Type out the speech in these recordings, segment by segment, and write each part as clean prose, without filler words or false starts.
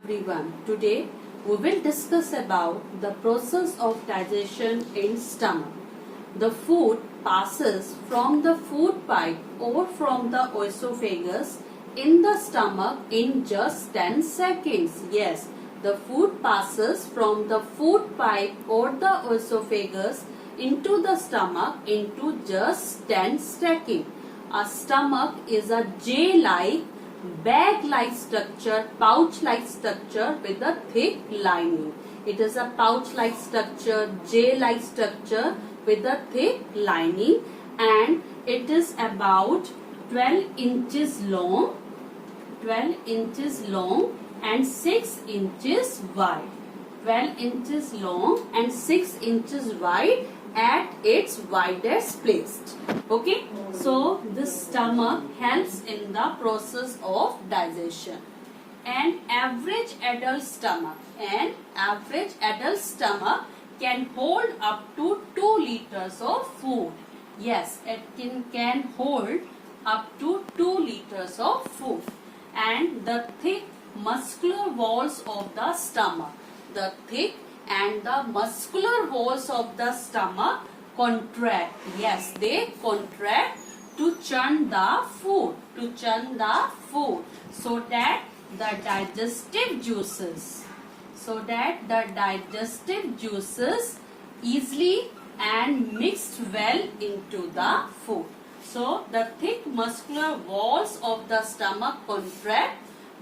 everyone. Today we will discuss about the process of digestion in stomach. The food passes from the food pipe or from the esophagus in the stomach in just 10 seconds. Yes, the food passes from the food pipe or the esophagus into the stomach into just 10 seconds. A stomach is a J-like, bag-like structure, pouch-like structure with a thick lining. It is a pouch-like structure, J-like structure with a thick lining, and it is about 12 inches long, and 6 inches wide. 12 inches long and 6 inches wide at its widest place. Okay, so this stomach helps in the process of digestion. An average adult stomach can hold up to 2 liters of food. Yes, it can hold up to 2 liters of food. And the thick muscular walls of the stomach, contract. Yes, they contract to churn the food, so that the digestive juices easily and mixed well into the food. So the thick muscular walls of the stomach contract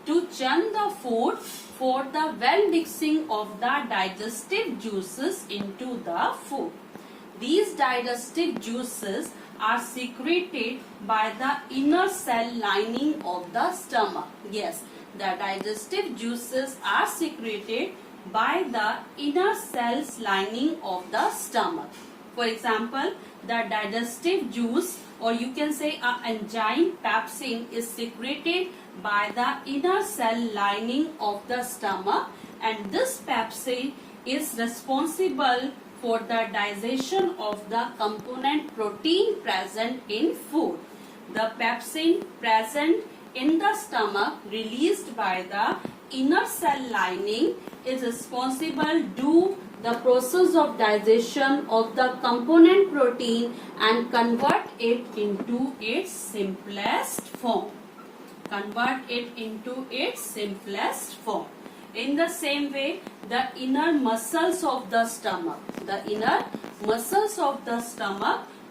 to churn the food for the well mixing of the digestive juices into the food. These digestive juices are secreted by the inner cell lining of the stomach. Yes, the digestive juices are secreted by the inner cells lining of the stomach. For example, the digestive juice, or you can say an enzyme pepsin, is secreted by the inner cell lining of the stomach, and this pepsin is responsible for the digestion of the component protein present in food. The pepsin present in the stomach released by the inner cell lining is responsible to the process of digestion of the component protein and convert it into its simplest form. In the same way, the inner muscles of the stomach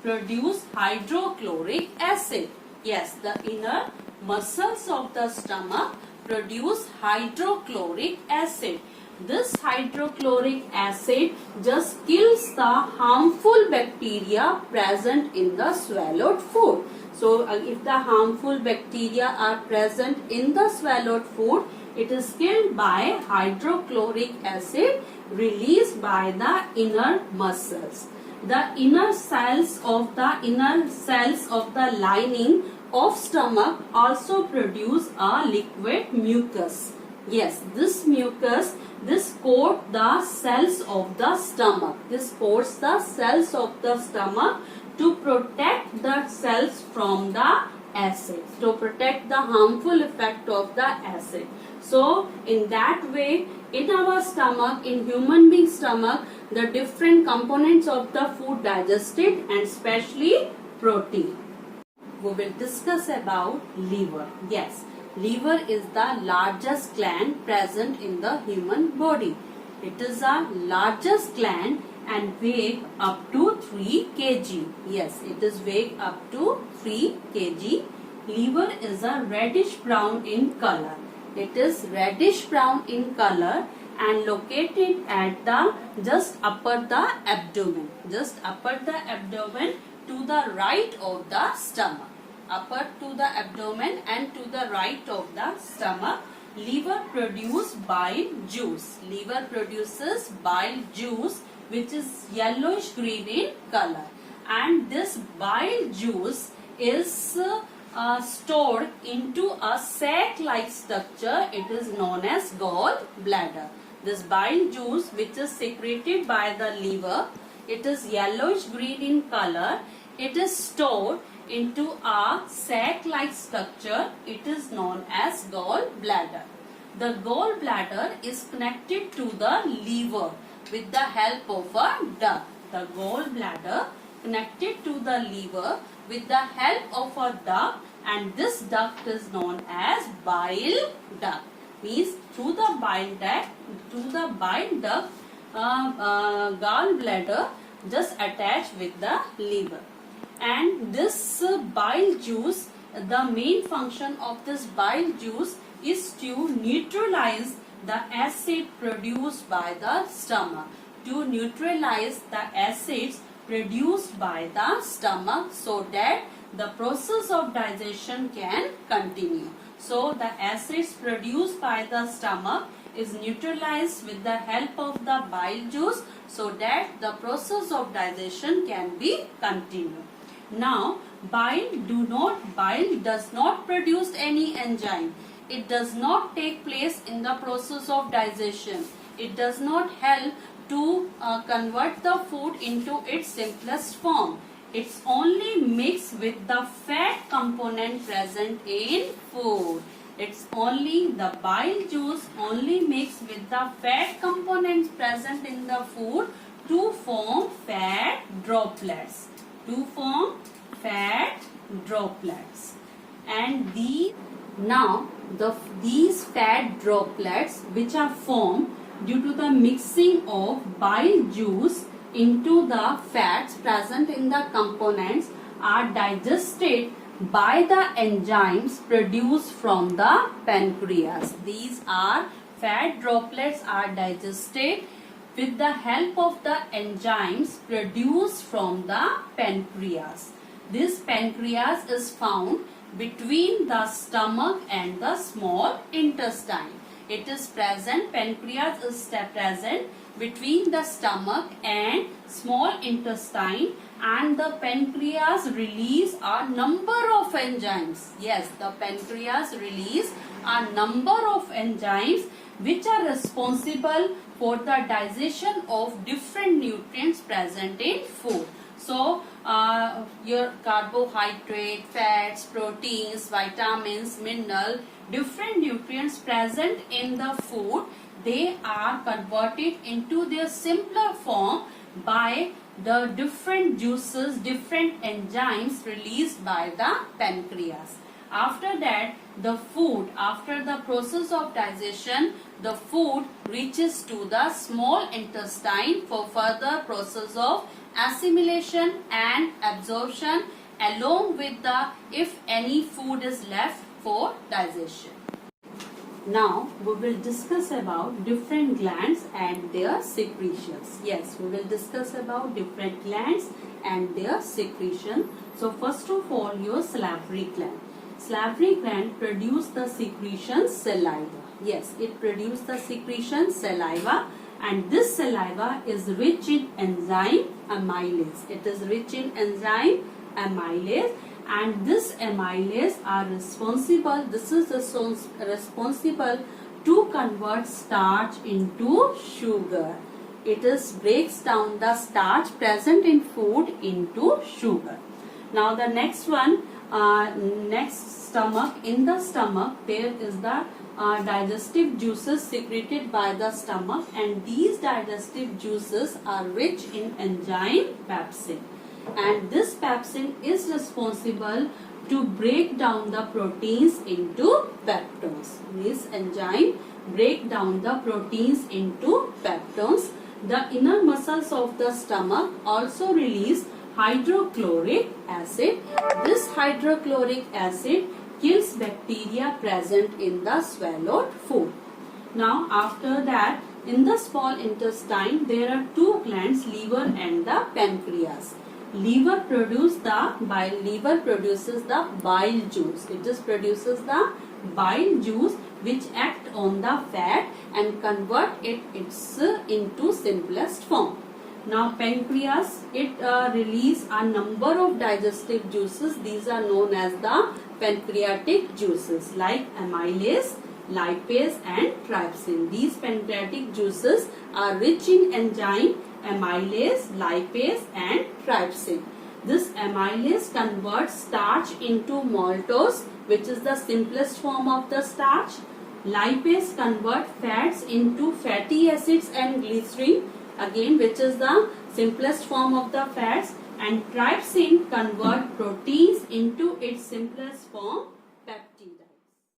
produce hydrochloric acid. Yes, the inner muscles of the stomach produce hydrochloric acid. This hydrochloric acid just kills the harmful bacteria present in the swallowed food. So, if the harmful bacteria are present in the swallowed food, it is killed by hydrochloric acid released by the inner muscles. The inner cells of the lining of stomach also produce a liquid mucus. Yes, this mucus, this coats the cells of the stomach. To protect the cells from the acid, to protect the harmful effect of the acid. So, in that way, in our stomach, in human being stomach, the different components of the food digested, and especially protein. We will discuss about liver. Yes, liver is the largest gland present in the human body. It is the largest gland and weigh up to 3 kg. Yes, it is weigh up to 3 kg. Liver is a reddish brown in color. It is reddish brown in color and located at the just upper the abdomen to the right of the stomach. Upper to the abdomen and to the right of the stomach. Liver produces bile juice. Which is yellowish green in color, and this bile juice is stored into a sac-like structure. It is known as gallbladder. This bile juice, which is secreted by the liver, it is yellowish green in color. It is stored into a sac-like structure. It is known as gallbladder. the gallbladder is connected to the liver with the help of a duct. The gallbladder connected to the liver with the help of a duct, and this duct is known as bile duct. Means through the bile duct, gallbladder just attached with the liver. And this bile juice, the main function of this bile juice is to neutralize the acid produced by the stomach. To neutralize the acids produced by the stomach so that the process of digestion can continue. So the acids produced by the stomach is neutralized with the help of the bile juice so that the process of digestion can be continued. Now, bile does not produce any enzyme. It does not take place in the process of digestion. It does not help to convert the food into its simplest form. It's only mixed with the fat component present in food. It's only the bile juice only mixed with the fat components present in the food to form fat droplets. And these fat droplets which are formed due to the mixing of bile juice into the fats present in the components are digested by the enzymes produced from the pancreas. These fat droplets are digested with the help of the enzymes produced from the pancreas. This pancreas is found between the stomach and the small intestine. It is present, pancreas is present between the stomach and small intestine, and the pancreas release a number of enzymes. Yes, the pancreas release a number of enzymes which are responsible for the digestion of different nutrients present in food. So, your carbohydrate, fats, proteins, vitamins, mineral, different nutrients present in the food, they are converted into their simpler form by the different juices, different enzymes released by the pancreas. After that, the food, after the process of digestion, the food reaches to the small intestine for further process of assimilation and absorption, along with the, if any food is left for digestion. Now we will discuss about different glands and their secretions. Yes, we will discuss about different glands and their secretion. So first of all, your salivary gland. Salivary gland produce the secretion saliva. Yes, it produces the secretion saliva, and this saliva is rich in enzyme amylase. It is rich in enzyme amylase, and this amylase are responsible, this is responsible to convert starch into sugar. It breaks down the starch present in food into sugar. Now the next one, next stomach. In the stomach there is the digestive juices secreted by the stomach, and these digestive juices are rich in enzyme pepsin, and this pepsin is responsible to break down the proteins into peptones. This enzyme break down the proteins into peptones. The inner muscles of the stomach also release hydrochloric acid. This hydrochloric acid kills bacteria present in the swallowed food. Now after that, in the small intestine there are two glands, liver and the pancreas. Liver produces the bile juice. It just produces the bile juice which act on the fat and convert it into simplest form. Now pancreas, it release a number of digestive juices. These are known as the pancreatic juices like amylase, lipase and trypsin. These pancreatic juices are rich in enzyme amylase, lipase and trypsin. This amylase converts starch into maltose, which is the simplest form of the starch, Lipase convert fats into fatty acids and glycerin, again which is the simplest form of the fats, and trypsin convert proteins into its simplest form,